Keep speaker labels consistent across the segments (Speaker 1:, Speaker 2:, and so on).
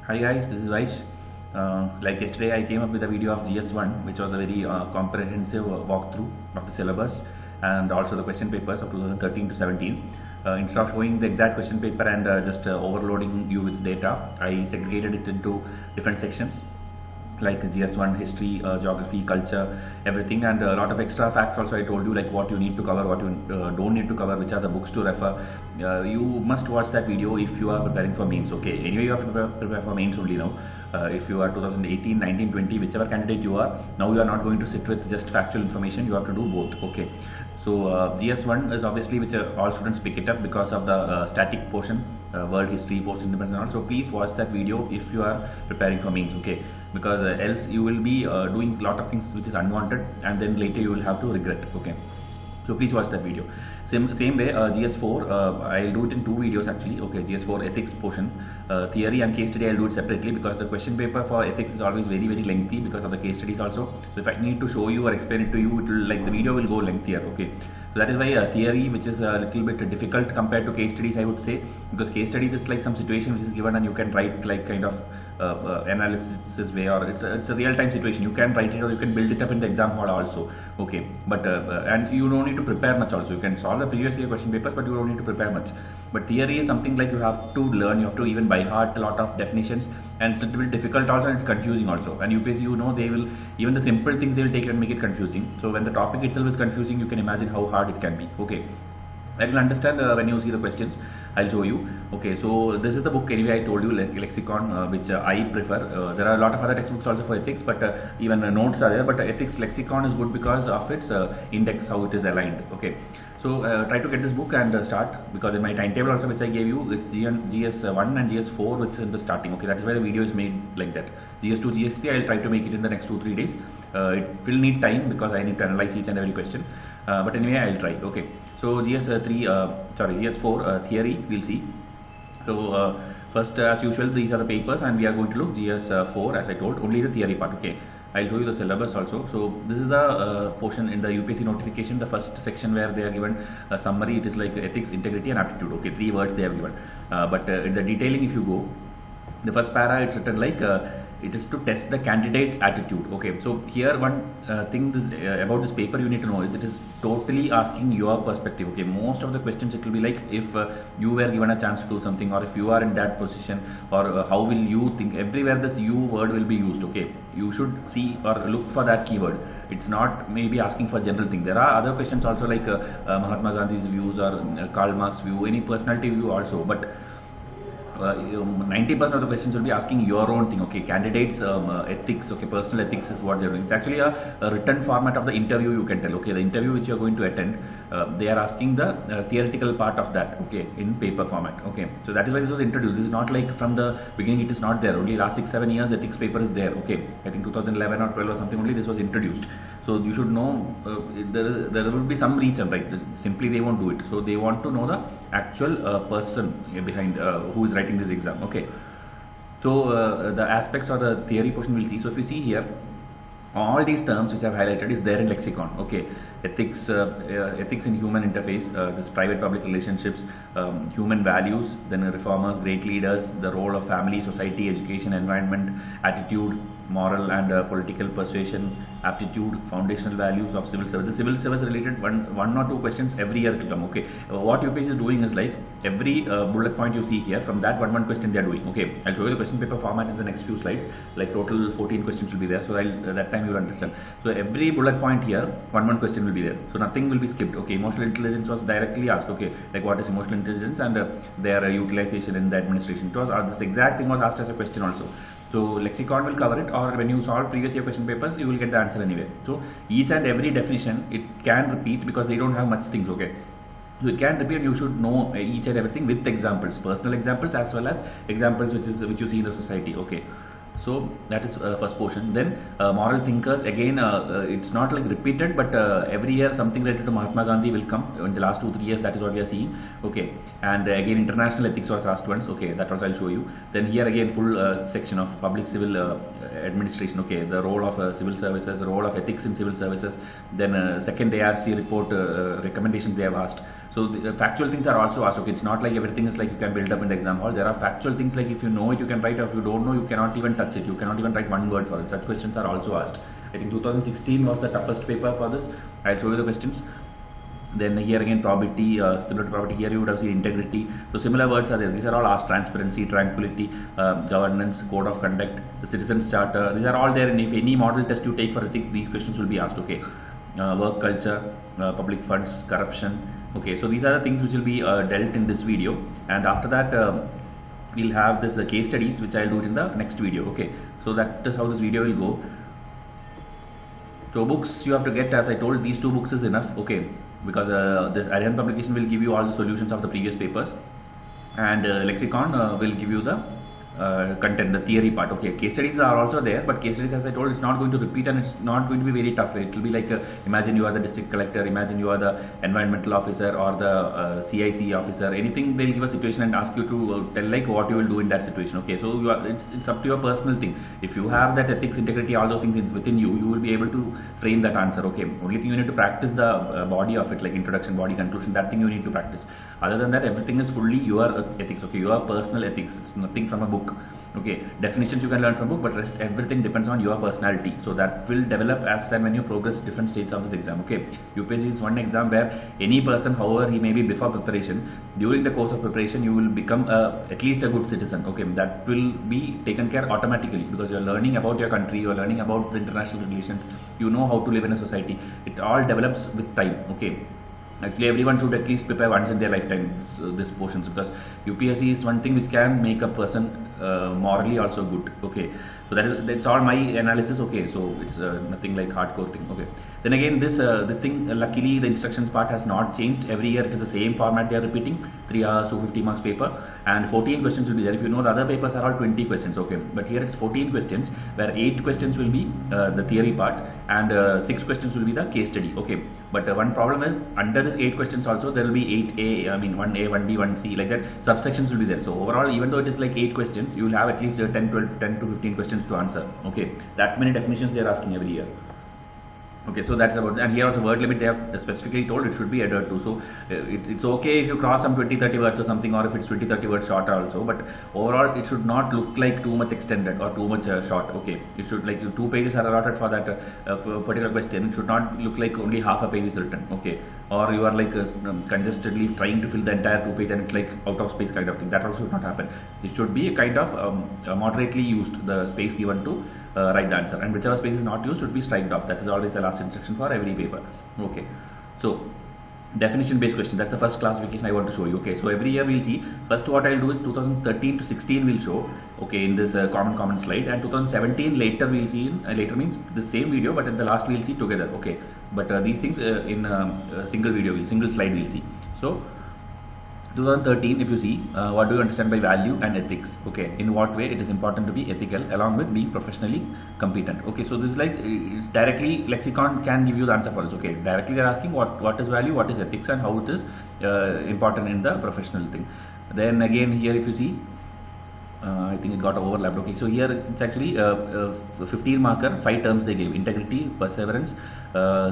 Speaker 1: Hi guys, this is Vysh. Like yesterday, I came up with a video of GS1, which was a very comprehensive walkthrough of the syllabus and also the question papers of 2013 to 17. Instead of showing the exact question paper and just overloading you with data, I segregated it into different sections like GS1, history, geography, culture, everything, and a lot of extra facts also. I told you like what you need to cover, what you don't need to cover, which are the books to refer. You must watch that video if you are preparing for mains. Okay, anyway, you have to prepare for mains only now. If you are 2018, 19, 20, whichever candidate you are, now you are not going to sit with just factual information, you have to do both. Okay, so GS1 is obviously which all students pick it up because of the static portion, world history, post independence and all. So please watch that video if you are preparing for mains. Okay, because else you will be doing a lot of things which is unwanted and then later you will have to regret. Okay, so please watch that video. Same way, GS4 I'll do it in two videos actually. Okay, GS4 ethics portion, theory and case study I'll do it separately because the question paper for ethics is always very lengthy because of the case studies also. So if I need to show you or explain it to you, it will, like, the video will go lengthier. Okay, so that is why theory, which is a little bit difficult compared to case studies, I would say, because case studies is like some situation which is given and you can write like kind of analysis way, or it's a real-time situation. You can write it or you can build it up in the exam hall also. Okay, but and you don't need to prepare much also. You can solve the previous year question papers, but you don't need to prepare much. But theory is something like you have to learn, you have to even by heart a lot of definitions, and it's a little bit difficult also, and it's confusing also. And UPSC, you know, they will, even the simple things they will take and make it confusing. So when the topic itself is confusing, you can imagine how hard it can be. Okay, I will understand when you see the questions. I'll show you. Okay, so this is the book anyway. I told you, like lexicon, which I prefer. There are a lot of other textbooks also for ethics, but even notes are there. But ethics lexicon is good because of its index, how it is aligned. Okay, so try to get this book and start, because in my timetable also which I gave you, it's GS1 and GS4 which is in the starting. Okay, that is why the video is made like that. GS2, GS3 I'll try to make it in the next 2-3 days. It will need time because I need to analyze each and every question. But anyway, I'll try. Okay, so GS4 theory we'll see. So first, as usual, these are the papers and we are going to look GS4 as I told, only the theory part. Okay, I'll show you the syllabus also. So this is the portion in the UPSC notification, the first section where they are given a summary. It is like ethics, integrity and aptitude. Okay, 3 words they have given. But in the detailing, if you go, the first para, it's written like it is to test the candidate's attitude. Okay, so here one thing about this paper you need to know is it is totally asking your perspective. Okay, most of the questions it will be like if you were given a chance to do something, or if you are in that position, or how will you think. Everywhere this you word will be used. Okay, you should see or look for that keyword. It's not maybe asking for general thing. There are other questions also like Mahatma Gandhi's views or Karl Marx view, any personality view also, but 90% of the questions will be asking your own thing. Okay, candidates ethics, okay, personal ethics is what they're doing. It's actually a written format of the interview, you can tell. Okay, the interview which you're going to attend, they are asking the theoretical part of that, okay, in paper format. Okay, so that is why this was introduced. This is not like from the beginning, it is not there. Only last 6-7 years ethics paper is there. Okay, I think 2011 or 12 or something only this was introduced. So you should know there will be some reason, right? Simply they won't do it. So they want to know the actual person behind who is writing this exam. Okay, so the aspects or the theory portion we'll see. So if you see here, all these terms which I've highlighted is there in lexicon. Okay, ethics, ethics in human interface, this private public relationships, human values, then reformers, great leaders, the role of family, society, education, environment, attitude, moral and political persuasion, aptitude, foundational values of civil service. The civil service related one or two questions every year to come. Okay, what UPSC is doing is like every bullet point you see here, from that one question they are doing. Okay, I'll show you the question paper format in the next few slides. Like total 14 questions will be there, so that time you will understand. So every bullet point here, one question will be there, so nothing will be skipped. Okay, emotional intelligence was directly asked. Okay, like what is emotional intelligence and their utilization in the administration. It was this exact thing was asked as a question also. So lexicon will cover it, or when you solve previous year question papers, you will get the answer anyway. So each and every definition it can repeat because they don't have much things. Okay, so it can repeat, and you should know each and everything with examples, personal examples as well as examples which you see in the society. Okay, so that is first portion. Then moral thinkers, again it's not like repeated, but every year something related to Mahatma Gandhi will come in the last 2-3 years. That is what we are seeing. Okay, and again international ethics was asked once. Okay, that also I'll show you. Then here again full section of public civil administration. Okay, the role of civil services, the role of ethics in civil services. Then second ARC report recommendations they have asked. So the factual things are also asked. Okay, it's not like everything is like you can build up in the exam hall. There are factual things like if you know it, you can write, or if you don't know, you cannot even touch it. You cannot even write one word for it. Such questions are also asked. I think 2016 was the toughest paper for this. I'll show you the questions. Then here again probability, similar to probability, here you would have seen integrity. So similar words are there. These are all asked: transparency, tranquility, governance, code of conduct, the citizens charter. These are all there. And if any model test you take for ethics, these questions will be asked. Okay, work culture, public funds, corruption. Okay, so these are the things which will be dealt in this video, and after that we'll have this case studies, which I'll do in the next video. Okay, so that is how this video will go. So books you have to get, as I told, these 2 books is enough. Okay, because this Arihan publication will give you all the solutions of the previous papers, and lexicon will give you the content, the theory part. Okay, case studies are also there, but case studies, as I told, it's not going to repeat, and it's not going to be very tough. It will be like imagine you are the district collector, imagine you are the environmental officer or the CIC officer, anything. They'll give a situation and ask you to tell like what you will do in that situation. Okay, so it's up to your personal thing. If you have that ethics, integrity, all those things within you, you will be able to frame that answer. Okay, only thing you need to practice the body of it, like introduction, body, conclusion. That thing you need to practice. Other than that, everything is fully your ethics. Okay, your personal ethics. It's nothing from a book. Okay, definitions you can learn from book, but rest everything depends on your personality. So that will develop as and when you progress different stages of this exam. Okay, UPSC is one exam where any person, however he may be before preparation, during the course of preparation, you will become at least a good citizen. Okay, that will be taken care automatically, because you are learning about your country, you are learning about the international relations, you know how to live in a society. It all develops with time. Okay. Actually, everyone should at least prepare once in their lifetime this portions, because UPSC is one thing which can make a person morally also good. Okay, so that's all my analysis. Okay, so it's nothing like hardcore thing. Okay, then again this thing, luckily the instructions part has not changed. Every year it is the same format they are repeating. 3 hours, 250 marks paper, and 14 questions will be there. If you know, the other papers are all 20 questions. Okay, but here it's 14 questions, where 8 questions will be the theory part, and 6 questions will be the case study. Okay, but one problem is, under this 8 questions also there will be 8A, I mean 1A, 1B, 1C, like that subsections will be there. So overall, even though it is like 8 questions, you will have at least 10 to 15 questions to answer. Okay, that many definitions they are asking every year. Okay, so that's about, and here also word limit they have specifically told it should be adhered to. So it's okay if you cross some 20-30 words or something, or if it's 20-30 words short also, but overall it should not look like too much extended or too much short. Okay, it should, like 2 pages are allotted for that particular question. It should not look like only half a page is written. Okay, or you are like congested trying to fill the entire 2 page and it's like out of space kind of thing. That also should not happen. It should be a kind of moderately used, the space given to write the answer, and whichever space is not used should be striked off. That is always the last instruction for every paper. Okay, so definition based question, that's the first classification I want to show you. Okay, so every year we'll see, first what I'll do is 2013 to 16 we'll show, okay, in this common slide, and 2017 later we'll see in, later means the same video, but at the last we'll see together. Okay, but these things in a single video, single slide we'll see. So 2013, if you see, what do you understand by value and ethics? Okay, in what way it is important to be ethical along with being professionally competent? Okay, so this is like directly lexicon can give you the answer for this. Okay, directly they are asking what is value, what is ethics, and how it is important in the professional thing. Then again here, if you see, I think it got overlapped. Okay, so here it's actually 15 marker, 5 terms they gave: integrity, perseverance,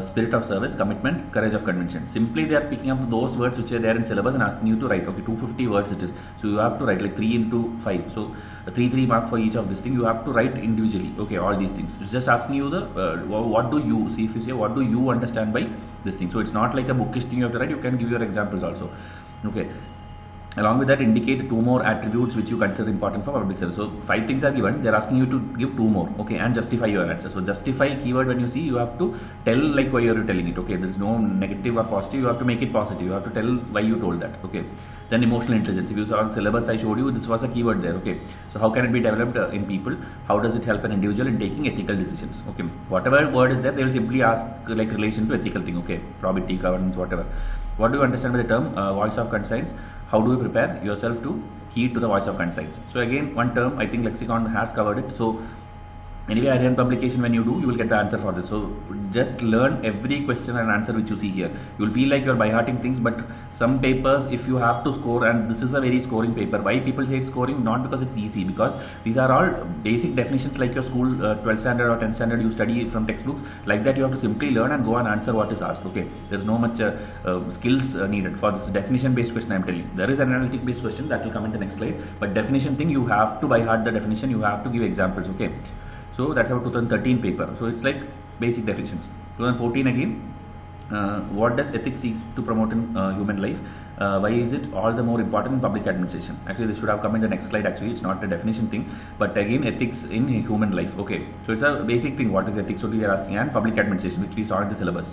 Speaker 1: spirit of service, commitment, courage of conviction. Simply they are picking up those words which are there in syllabus and asking you to write. Okay, 250 words it is, so you have to write like 3 into 5, so 3 mark for each of this thing you have to write individually. Okay, all these things, it's just asking you the what do you see. If you say what do you understand by this thing, so it's not like a bookish thing you have to write. You can give your examples also. Okay, along with that, indicate 2 more attributes which you consider important for public service. So 5 things are given, they are asking you to give 2 more. Okay, and justify your answer. So justify keyword, when you see, you have to tell like why you are telling it. Okay, there is no negative or positive, you have to make it positive, you have to tell why you told that. Okay, then emotional intelligence. If you saw the syllabus I showed you, this was a keyword there. Okay, so how can it be developed in people? How does it help an individual in taking ethical decisions? Okay, whatever word is there, they will simply ask like relation to ethical thing. Okay, probability, governance, whatever. What do you understand by the term voice of conscience? How do you prepare yourself to heed to the voice of conscience? So again, one term I think lexicon has covered it. So Anyway, Aryan publication, when you do, you will get the answer for this. So just learn every question and answer which you see here. You will feel like you are by hearting things, but some papers, if you have to score, and this is a very scoring paper. Why people say it's scoring? Not because it's easy, because these are all basic definitions like your school 12th standard or 10th standard you study from textbooks. Like that, you have to simply learn and go and answer what is asked. Okay, there's no much skills needed for this definition based question. I'm telling you, there is an analytic based question that will come in the next slide, but definition thing, you have to by heart the definition. You have to give examples. Okay. So that's our 2013 paper. So it's like basic definitions. 2014 again, what does ethics seek to promote in human life? Why is it all the more important in public administration? Actually, this should have come in the next slide. Actually, it's not a definition thing, but again, ethics in human life. Okay, so it's a basic thing. What is ethics? So we are asking, and public administration, which we saw in the syllabus.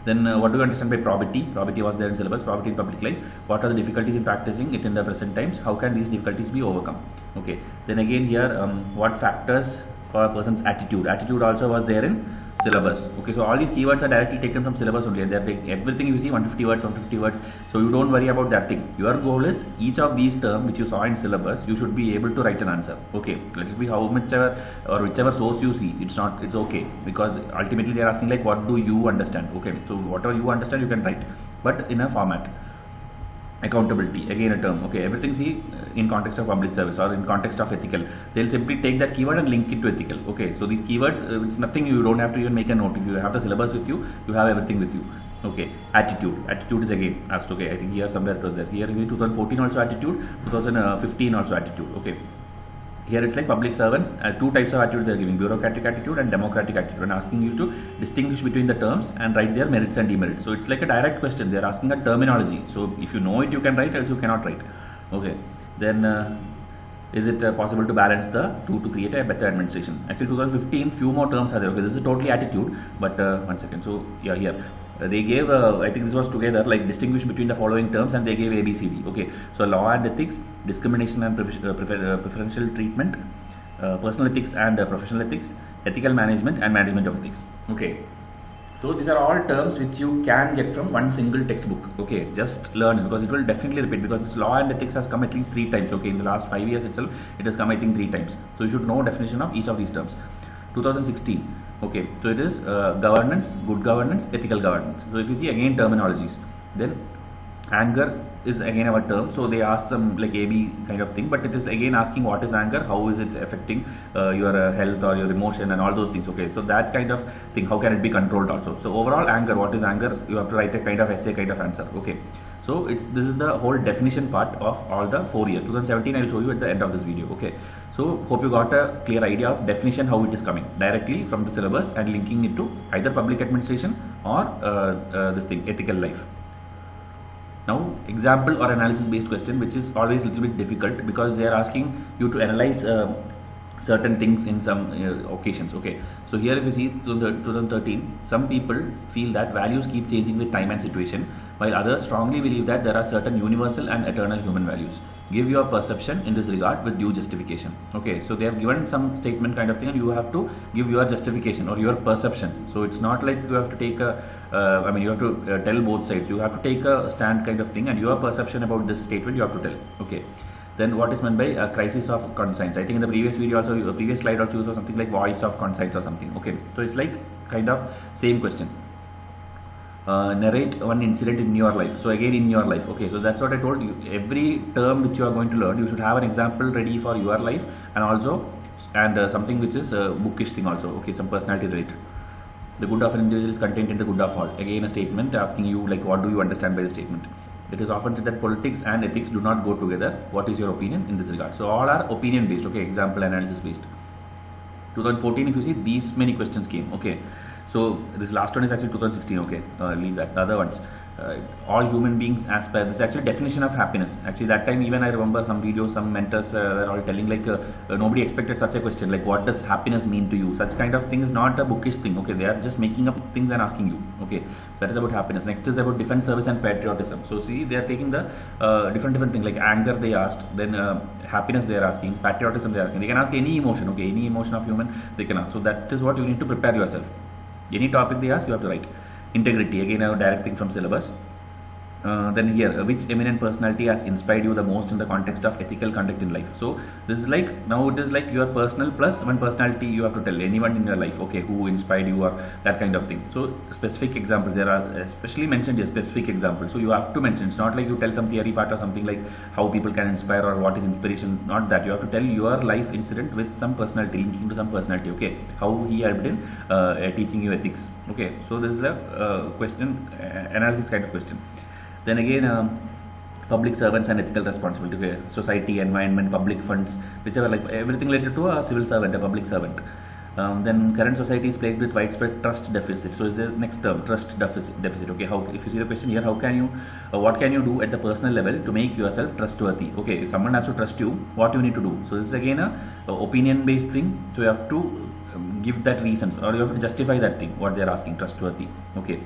Speaker 1: Then what do you understand by probity? Probity was there in syllabus. Probity in public life. What are the difficulties in practicing it in the present times? How can these difficulties be overcome? Okay. Then again here, what factors for a person's attitude? Attitude also was there in syllabus. Okay, so all these keywords are directly taken from syllabus only, and they are taking everything you see 150 words, 150 words. So you don't worry about that thing. Your goal is each of these terms which you saw in syllabus, you should be able to write an answer. Okay, let it be how much or whichever source you see. It's okay, because ultimately they are asking like what do you understand. Okay, so whatever you understand you can write, but in a format. Accountability, again a term. Okay, everything see in context of public service or in context of ethical. They'll simply take that keyword and link it to ethical. Okay, so these keywords, it's nothing, you don't have to even make a note. If you have the syllabus with you, you have everything with you. Okay, attitude is again asked. Okay, I think here somewhere it was there. Here in 2014 also attitude, 2015 also attitude. Okay, here it's like public servants, two types of attitude they are giving, bureaucratic attitude and democratic attitude, and asking you to distinguish between the terms and write their merits and demerits. So it's like a direct question. They are asking a terminology. So if you know it, you can write, else you cannot write. Okay, then is it possible to balance the two to create a better administration? Actually 2015 few more terms are there. Okay, this is totally attitude, but one second. So yeah, here they gave I think this was together like distinguish between the following terms, and they gave ABCD. Okay, so law and ethics, discrimination and preferential treatment, personal ethics and professional ethics, ethical management and management of ethics. Okay, so these are all terms which you can get from one single textbook. Okay, just learn it, because it will definitely repeat, because this law and ethics has come at least 3 times. Okay, in the last 5 years itself it has come I think 3 times. So you should know definition of each of these terms. 2016. Okay, so it is governance, good governance, ethical governance. So if you see again terminologies, then anger is again our term. So they ask some like AB kind of thing, but it is again asking what is anger, how is it affecting your health or your emotion and all those things. Okay, so that kind of thing, how can it be controlled also. So overall anger, what is anger, you have to write a kind of essay kind of answer. Okay, so this is the whole definition part of all the 4 years. 2017 I will show you at the end of this video. Okay, so hope you got a clear idea of definition, how it is coming directly from the syllabus and linking it to either public administration or this thing, ethical life. Now example or analysis based question, which is always a little bit difficult because they are asking you to analyze certain things in some occasions. Okay, so here if you see 2013, some people feel that values keep changing with time and situation, while others strongly believe that there are certain universal and eternal human values. Give your perception in this regard with due justification. Okay, so they have given some statement kind of thing, and you have to give your justification or your perception. So it's not like you have to take a I mean you have to tell both sides. You have to take a stand kind of thing, and your perception about this statement you have to tell. Okay, then what is meant by a crisis of conscience? I think in the previous video also, previous slide also, you saw something like voice of conscience or something. Okay, so it's like kind of same question. Narrate one incident in your life. So again in your life. Okay, so that's what I told you. Every term which you are going to learn, you should have an example ready for your life, and also something which is a bookish thing also. Okay, some personality trait. The good of an individual is contained in the good of all. Again a statement asking you like what do you understand by the statement. It is often said that politics and ethics do not go together. What is your opinion in this regard? So all are opinion based. Okay, example analysis based. 2014 if you see, these many questions came. Okay, so this last one is actually 2016. Okay, leave that. The other ones, all human beings aspire. This is actually definition of happiness. Actually that time even I remember some videos, some mentors were all telling like nobody expected such a question, like what does happiness mean to you. Such kind of thing is not a bookish thing. Okay, they are just making up things and asking you. Okay, that is about happiness. Next is about defense, service and patriotism. So see, they are taking the different things, like anger they asked, then happiness they are asking, patriotism they are asking. They can ask any emotion. Okay, any emotion of human they can ask. So that is what you need to prepare yourself. Any topic they ask, you have to write. Integrity, again a direct thing from syllabus. Then here, which eminent personality has inspired you the most in the context of ethical conduct in life? So this is like, now it is like your personal plus one personality you have to tell, anyone in your life, okay, who inspired you or that kind of thing. So specific examples, there are especially mentioned here, specific examples. So you have to mention, it's not like you tell some theory part or something like how people can inspire or what is inspiration, not that. You have to tell your life incident with some personality, linking to some personality, okay, how he helped in teaching you ethics. Okay, so this is a question, analysis kind of question. Then again, public servants and ethical responsibility, okay, society, environment, public funds, whichever, like everything related to a civil servant, a public servant. Then current society is plagued with widespread trust deficit. So is the next term, trust deficit. Okay, how, if you see the question here, how can you, what can you do at the personal level to make yourself trustworthy? Okay, if someone has to trust you, what you need to do? So this is again a opinion-based thing. So you have to give that reasons, or you have to justify that thing, what they are asking, trustworthy. Okay.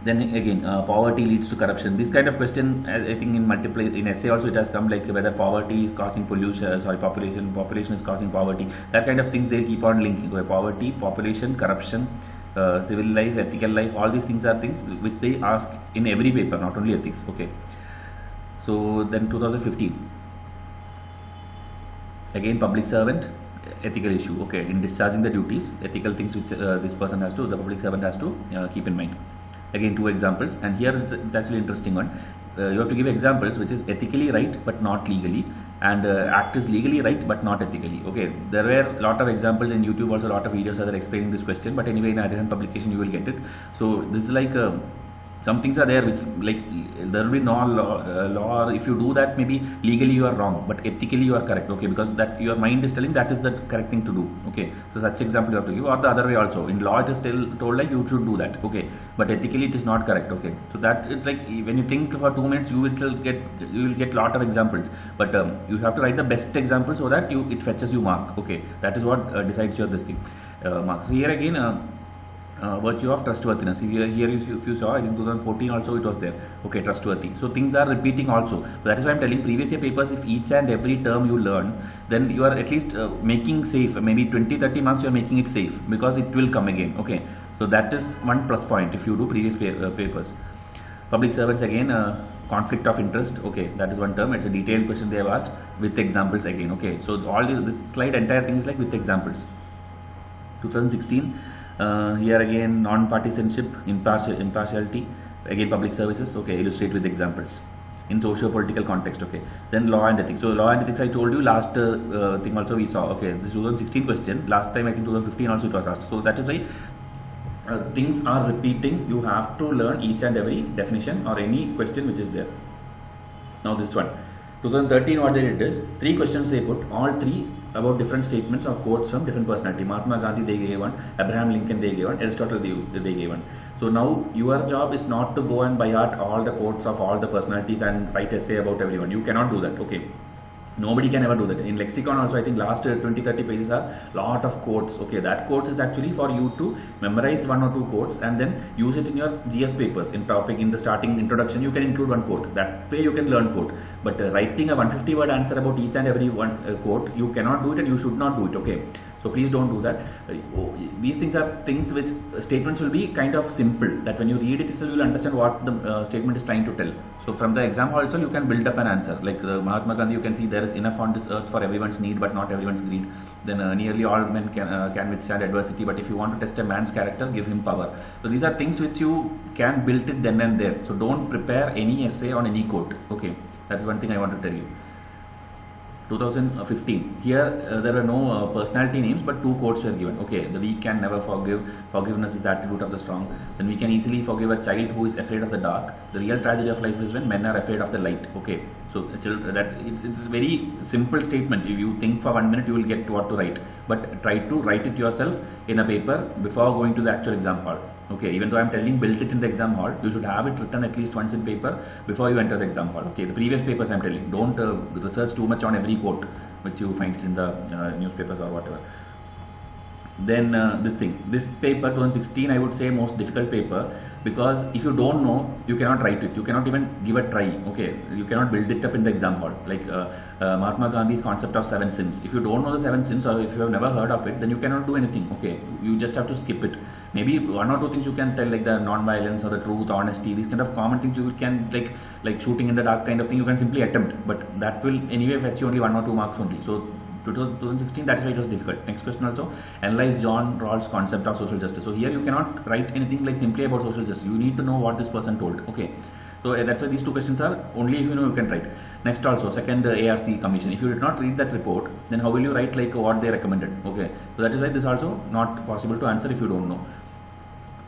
Speaker 1: Then again, poverty leads to corruption. This kind of question, I think in multiple, in essay also it has come, like whether poverty is causing pollution, sorry, population is causing poverty. That kind of things they keep on linking. So poverty, population, corruption, civil life, ethical life, all these things are things which they ask in every paper, not only ethics. Okay. So then 2015. Again, public servant, ethical issue. Okay, in discharging the duties, ethical things which this person has to, the public servant has to keep in mind. Again, two examples, and here it's actually interesting one. You have to give examples which is ethically right but not legally, and act is legally right but not ethically. Okay, there were a lot of examples in YouTube, also a lot of videos are explaining this question, but anyway in a different publication you will get it. So this is like some things are there which, like, there will be no law, or if you do that maybe legally you are wrong, but ethically you are correct. Okay, because that your mind is telling that is the correct thing to do. Okay, so such example you have to give, or the other way also. In law it is still told like you should do that. Okay, but ethically it is not correct. Okay, so that it's like when you think for 2 minutes you will get lot of examples, but you have to write the best example so that it fetches you mark. Okay, that is what decides your this thing mark. So here again, virtue of trustworthiness. Here if you saw, in 2014 also it was there. Okay, trustworthy. So things are repeating also. So that is why I am telling previous year papers, if each and every term you learn, then you are at least making safe. Maybe 20-30 marks you are making it safe, because it will come again. Okay, so that is one plus point if you do previous papers. Public servants again, conflict of interest. Okay, that is one term. It's a detailed question they have asked with examples again. Okay, so all this slide, entire thing is like with examples. 2016. Here again, non-partisanship, impartiality, again public services. Okay, illustrate with examples in socio-political context. Okay, then law and ethics. So law and ethics, I told you last thing also we saw. Okay, this 2016 question, last time I think 2015 also it was asked. So that is why things are repeating. You have to learn each and every definition or any question which is there. Now this one, 2013, what they did is 3 questions they put, all 3 about different statements or quotes from different personality. Mahatma Gandhi they gave one, Abraham Lincoln they gave one, Aristotle they gave one. So now your job is not to go and by heart all the quotes of all the personalities and write essay about everyone. You cannot do that. Okay, nobody can ever do that. In lexicon also I think last 20-30 pages are lot of quotes. Okay, that quotes is actually for you to memorize 1 or 2 quotes and then use it in your GS papers. In topic, in the starting introduction you can include 1 quote. That way you can learn quote. But writing a 150 word answer about each and every one quote, you cannot do it and you should not do it. Okay, so please don't do that. These things are things which statements will be kind of simple, that when you read it itself you will understand what the statement is trying to tell. So from the exam also you can build up an answer. Like Mahatma Gandhi, you can see there is enough on this earth for everyone's need but not everyone's greed. Then nearly all men can withstand adversity, but if you want to test a man's character, give him power. So these are things which you can build it then and there. So don't prepare any essay on any quote. Okay, that's one thing I want to tell you. 2015. Here there were no personality names, but 2 quotes were given. Okay, the weak can never forgive. Forgiveness is the attribute of the strong. Then we can easily forgive a child who is afraid of the dark. The real tragedy of life is when men are afraid of the light. Okay, so it's a very simple statement. If you think for 1 minute, you will get what to write. But try to write it yourself in a paper before going to the actual exam hall. Okay, even though I am telling build it in the exam hall, you should have it written at least once in paper before you enter the exam hall. Okay, the previous papers I am telling, don't research too much on every quote which you find in the newspapers or whatever. Then this paper 2016, I would say most difficult paper. because if you don't know, you cannot write it, you cannot even give a try. Okay, you cannot build it up in the exam hall. Like Mahatma Gandhi's concept of 7 sins. If you don't know the 7 sins, or if you have never heard of it, then you cannot do anything. Okay, you just have to skip it. Maybe 1 or 2 things you can tell, like the non-violence or the truth, honesty, these kind of common things you can, like shooting in the dark kind of thing, you can simply attempt, but that will anyway fetch you only 1 or 2 marks only. So 2016, that is why it was difficult. Next question also, analyze John Rawls' concept of social justice. So here you cannot write anything like simply about social justice. You need to know what this person told. Okay, so that's why these 2 questions are only if you know you can write. Next also, second ARC commission. If you did not read that report, then how will you write like what they recommended? Okay, so that is why this also not possible to answer if you don't know.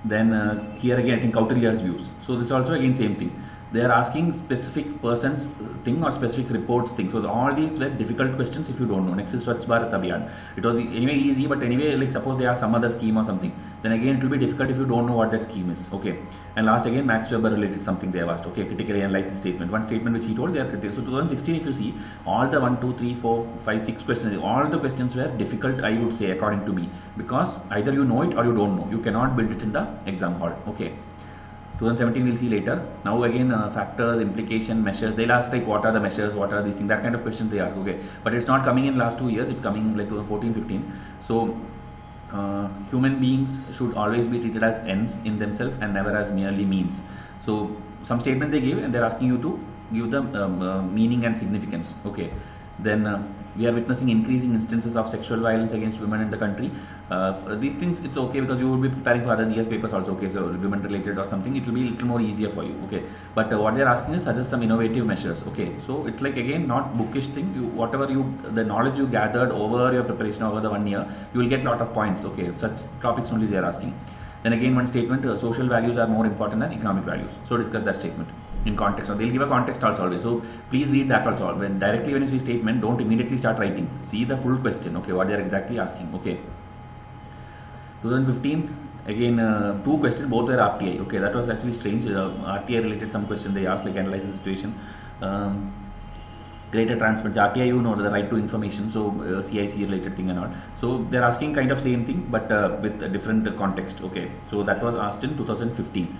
Speaker 1: Then here again, I think Kautilya's views. So this also again same thing. They are asking specific person's thing or specific reports thing. So all these were difficult questions if you don't know. Next is Swachh Bharat Abhiyan. It was anyway easy, but anyway, like suppose they have some other scheme or something, then again it will be difficult if you don't know what that scheme is. Okay. And last again, Max Weber related something they have asked. Okay, critically analyze the statement. One statement which he told, they are critical. So 2016, if you see all the 1, 2, 3, 4, 5, 6 questions, all the questions were difficult, I would say, according to me, because either you know it or you don't know. You cannot build it in the exam hall. Okay. 2017 we'll see later. Now again factors, implication, measures. They'll ask like what are the measures, what are these things, that kind of questions they ask. Okay, but it's not coming in last 2 years. It's coming like 2014, 15. So human beings should always be treated as ends in themselves and never as merely means. So some statement they give, and they're asking you to give the meaning and significance. Okay. Then we are witnessing increasing instances of sexual violence against women in the country. These things, it's okay because you will be preparing for other GS papers also. Okay, so women related or something, it will be a little more easier for you. Okay, but what they are asking is suggest some innovative measures. Okay, so it's like again not bookish thing. You, whatever the knowledge you gathered over your preparation over the 1 year, you will get lot of points. Okay, such topics only they are asking. Then again one statement, social values are more important than economic values. So discuss that statement in context. So they'll give a context also always. So please read that also. When directly when you see statement, don't immediately start writing. See the full question. Okay, what they are exactly asking. Okay. 2015 again 2 questions, both were RTI. Okay, that was actually strange. RTI related some question they asked, like analyze the situation. Greater transparency, RTI, you know, the right to information, so CIC related thing and all. So they're asking kind of same thing, but with a different context. Okay, so that was asked in 2015.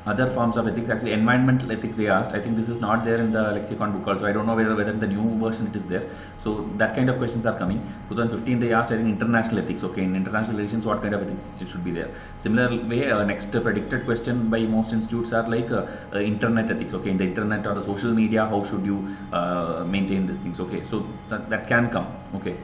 Speaker 1: Other forms of ethics, actually environmental ethics they asked. I think this is not there in the lexicon book also. I don't know whether the new version it is there. So that kind of questions are coming. 2015 they asked, I think, international ethics. Okay, in international relations, what kind of ethics it should be there. Similar way, next predicted question by most institutes are like internet ethics. Okay, in the internet or the social media, how should you maintain these things? Okay, so that can come. Okay.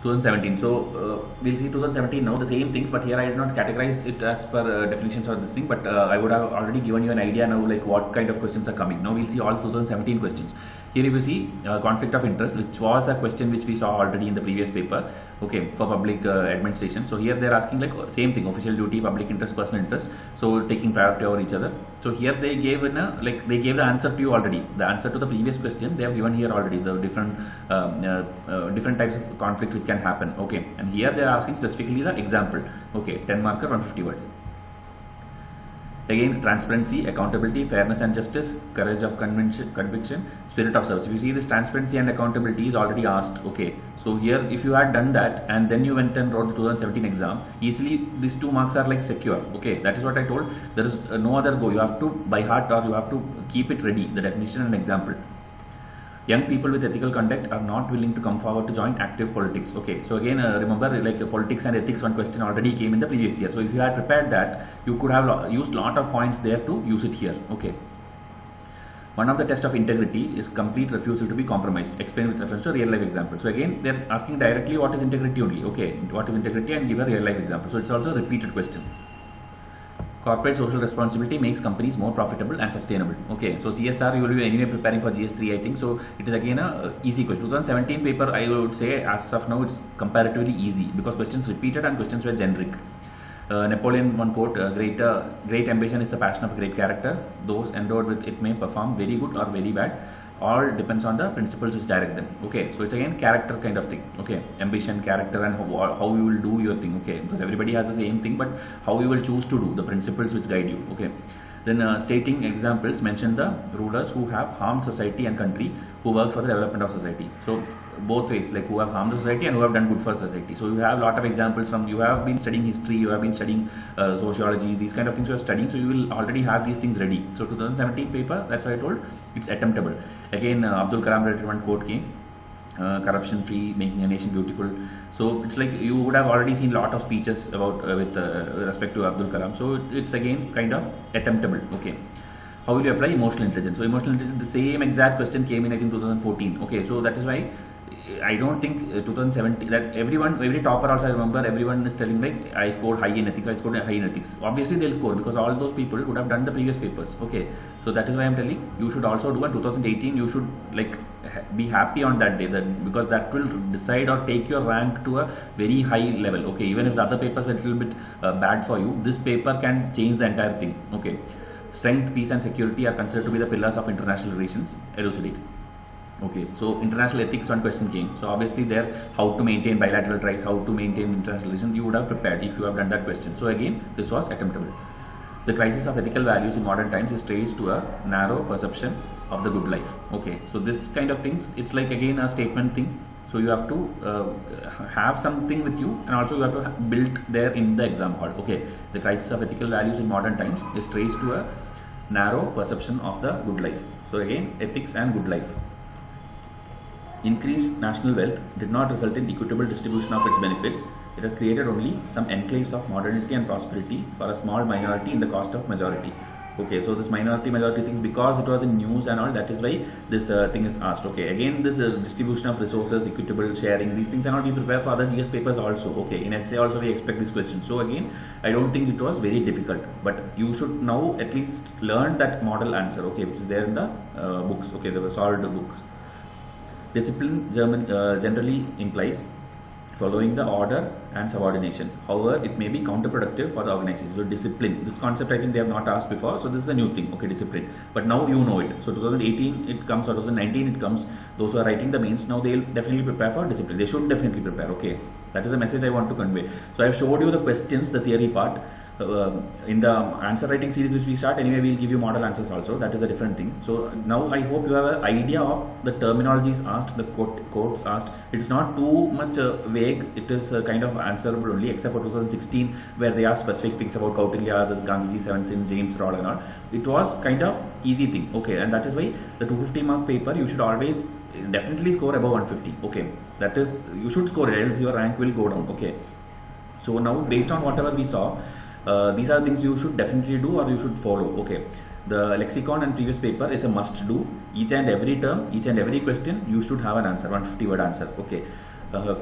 Speaker 1: 2017. So we'll see 2017 now, the same things, but here I did not categorize it as per definitions or this thing, but I would have already given you an idea now like what kind of questions are coming. Now we'll see all 2017 questions. Here if you see conflict of interest, which was a question which we saw already in the previous paper, okay, for public administration. So here they are asking like same thing, official duty, public interest, personal interest, so taking priority over each other. So here they gave in a, like they gave the answer to you already, the answer to the previous question they have given here already, the different different types of conflict which can happen. Okay, and here they are asking specifically the example. Okay, 10 marker, 150 words. Again, transparency, accountability, fairness and justice, courage of conviction, spirit of service. If you see this transparency and accountability is already asked. Okay, so here if you had done that and then you went and wrote the 2017 exam, easily these 2 marks are like secure. Okay, that is what I told. There is no other go. You have to by heart or you have to keep it ready, the definition and example. Young people with ethical conduct are not willing to come forward to join active politics. Okay, so again remember like politics and ethics, one question already came in the previous year. So if you had prepared that, you could have used lot of points there to use it here. Okay. One of the tests of integrity is complete refusal to be compromised. Explain with reference to real life example. So again they are asking directly what is integrity only. Okay, what is integrity and give a real life example. So it's also a repeated question. Corporate social responsibility makes companies more profitable and sustainable. Okay, so CSR you will be anyway preparing for GS3 I think. So it is again a easy question. 2017 paper I would say as of now it's comparatively easy because questions repeated and questions were generic. Napoleon one quote, great ambition is the passion of a great character. Those endowed with it may perform very good or very bad. All depends on the principles which direct them. Okay, so it's again character kind of thing. Okay, ambition, character and how you will do your thing. Okay, because everybody has the same thing, but how you will choose to do, the principles which guide you. Okay, Then stating examples, mention the rulers who have harmed society and country, who work for the development of society. So both ways, like who have harmed the society and who have done good for society. So you have a lot of examples from, you have been studying history, you have been studying sociology, these kind of things you are studying, so you will already have these things ready. So 2017 paper, that's why I told it's attemptable. Again, Abdul Kalam related one quote came, corruption free, making a nation beautiful. So it's like you would have already seen a lot of speeches about with respect to Abdul Kalam. So it's again kind of attemptable. Okay, how will you apply emotional intelligence? So emotional intelligence, the same exact question came in I think 2014. Okay, so that is why I don't think 2017 that every topper also I remember everyone is telling like I scored high in ethics, I scored high in ethics. Obviously they'll score because all those people would have done the previous papers. Okay, so that is why I'm telling you should also do in 2018. You should like be happy on that day, because that will decide or take your rank to a very high level. Okay, even if the other papers were a little bit bad for you, this paper can change the entire thing. Okay, strength, peace and security are considered to be the pillars of international relations. Elucidate. Okay, so international ethics one question came. So obviously there, how to maintain bilateral ties, how to maintain international relations, you would have prepared if you have done that question. So again, this was attemptable. The crisis of ethical values in modern times is traced to a narrow perception of the good life. Okay, so this kind of things, it's like again a statement thing. So you have to have something with you, and also you have to build there in the exam hall. Okay, the crisis of ethical values in modern times is traced to a narrow perception of the good life. So again, ethics and good life. Increased national wealth did not result in equitable distribution of its benefits. It has created only some enclaves of modernity and prosperity for a small minority in the cost of majority. Okay, so this majority things, because it was in news and all, that is why this thing is asked. Okay, again this distribution of resources, equitable sharing, these things are not, we prepare for other GS papers also. Okay, in essay also we expect this question. So again, I don't think it was very difficult, but you should now at least learn that model answer. Okay, which is there in the books. Okay, the solved books. Discipline generally implies following the order and subordination. However, it may be counterproductive for the organization. So discipline, this concept I think they have not asked before. So this is a new thing. Okay, discipline. But now you know it. So 2018 it comes, or 2019 it comes. Those who are writing the mains, now they will definitely prepare for discipline. They should definitely prepare. Okay, that is the message I want to convey. So I have showed you the questions, the theory part. In the answer writing series which we start, anyway we'll give you model answers also. That is a different thing. So now I hope you have an idea of the terminologies asked, the quotes asked. It's not too much vague. It is kind of answerable only, except for 2016 where they asked specific things about Kautilya, the Gandhiji, Seven Sin, James Rod and all. It was kind of easy thing. Okay, and that is why the 250 mark paper you should always definitely score above 150. Okay, that is, you should score it, else your rank will go down. Okay, so now based on whatever we saw, these are things you should definitely do or you should follow. Okay, the lexicon and previous paper is a must do. Each and every term, each and every question you should have an answer, 150 word answer. Okay,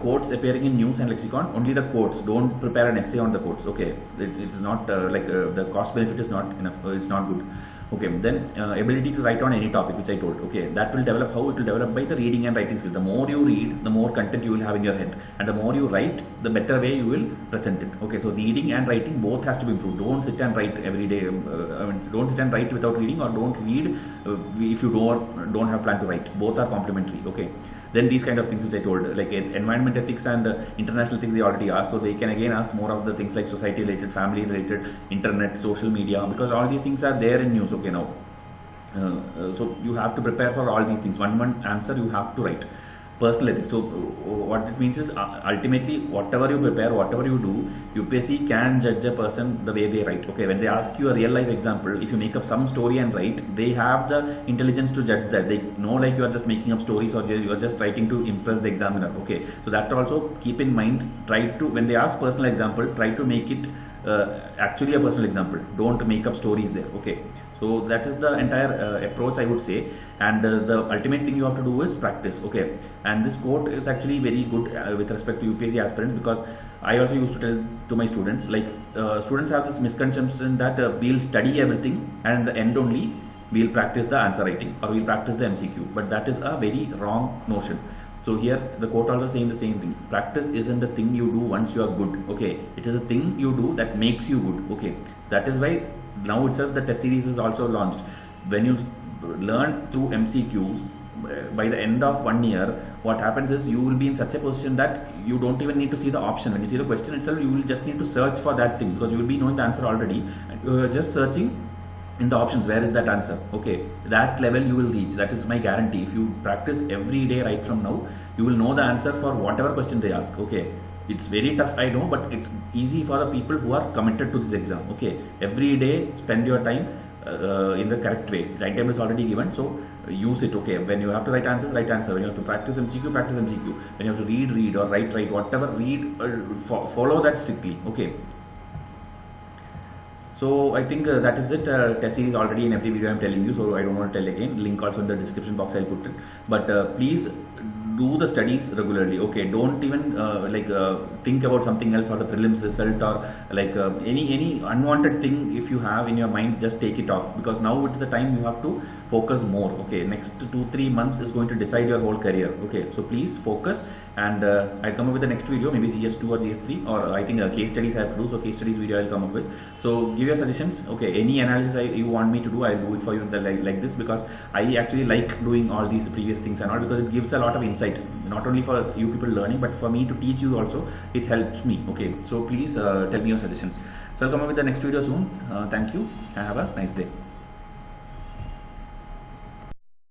Speaker 1: quotes appearing in news and lexicon, only the quotes, don't prepare an essay on the quotes. Okay, it is not the cost benefit is not enough, it's not good. Okay, then ability to write on any topic, which I told. Okay, that will develop, how it will develop by the reading and writing skills. The more you read, the more content you will have in your head, and the more you write, the better way you will present it. Okay, so reading and writing both has to be improved. Don't sit and write every day. Don't sit and write without reading, or don't read if you don't have plan to write. Both are complementary. Okay, then these kind of things which I told, like environment ethics and international things they already asked, so they can again ask more of the things like society related, family related, internet, social media, because all these things are there in news. Okay, now so you have to prepare for all these things. One answer you have to write. Personal ethics, so what it means is ultimately whatever you prepare, whatever you do, UPSC can judge a person the way they write. Okay, when they ask you a real life example, if you make up some story and write, they have the intelligence to judge that. They know like you are just making up stories or you are just writing to impress the examiner. Okay, so that also keep in mind. Try to, when they ask personal example, try to make it actually a personal example. Don't make up stories there. Okay, so that is the entire approach I would say, and the ultimate thing you have to do is practice. Okay, and this quote is actually very good with respect to UPSC aspirants, because I also used to tell to my students, like students have this misconception that we'll study everything and in the end only we'll practice the answer writing or we'll practice the MCQ, but that is a very wrong notion. So here the quote also saying the same thing. Practice isn't the thing you do once you are good. Okay, it is a thing you do that makes you good. Okay, that is why now itself the test series is also launched. When you learn through MCQs, by the end of 1 year, what happens is you will be in such a position that you don't even need to see the option. When you see the question itself, you will just need to search for that thing, because you will be knowing the answer already and you are just searching in the options, where is that answer? Okay, that level you will reach, that is my guarantee. If you practice every day right from now, you will know the answer for whatever question they ask. Okay, it's very tough, I know, but it's easy for the people who are committed to this exam. Okay, every day spend your time in the correct way. Right time is already given, so use it. Okay, when you have to write answers, write answer. When you have to practice MCQ, practice MCQ. When you have to read or write, whatever, read, follow that strictly. Okay. So I think that is it. Test series already in every video I am telling you, so I don't want to tell again. Link also in the description box, I'll put it. But please do the studies regularly. Okay, don't even think about something else or the prelims result or any unwanted thing. If you have in your mind, just take it off, because now it's the time you have to focus more. Okay, next 2-3 months is going to decide your whole career. Okay, so please focus, and I'll come up with the next video, maybe GS2 or GS3, or I think case studies I have to do, so case studies video I'll come up with. So give your suggestions. Okay, any analysis you want me to do, I'll do it for you like this, because I actually like doing all these previous things and all, because it gives a lot of insight, not only for you people learning, but for me to teach you also. It helps me. Okay, so please tell me your suggestions. So I'll come up with the next video soon. Thank you and have a nice day.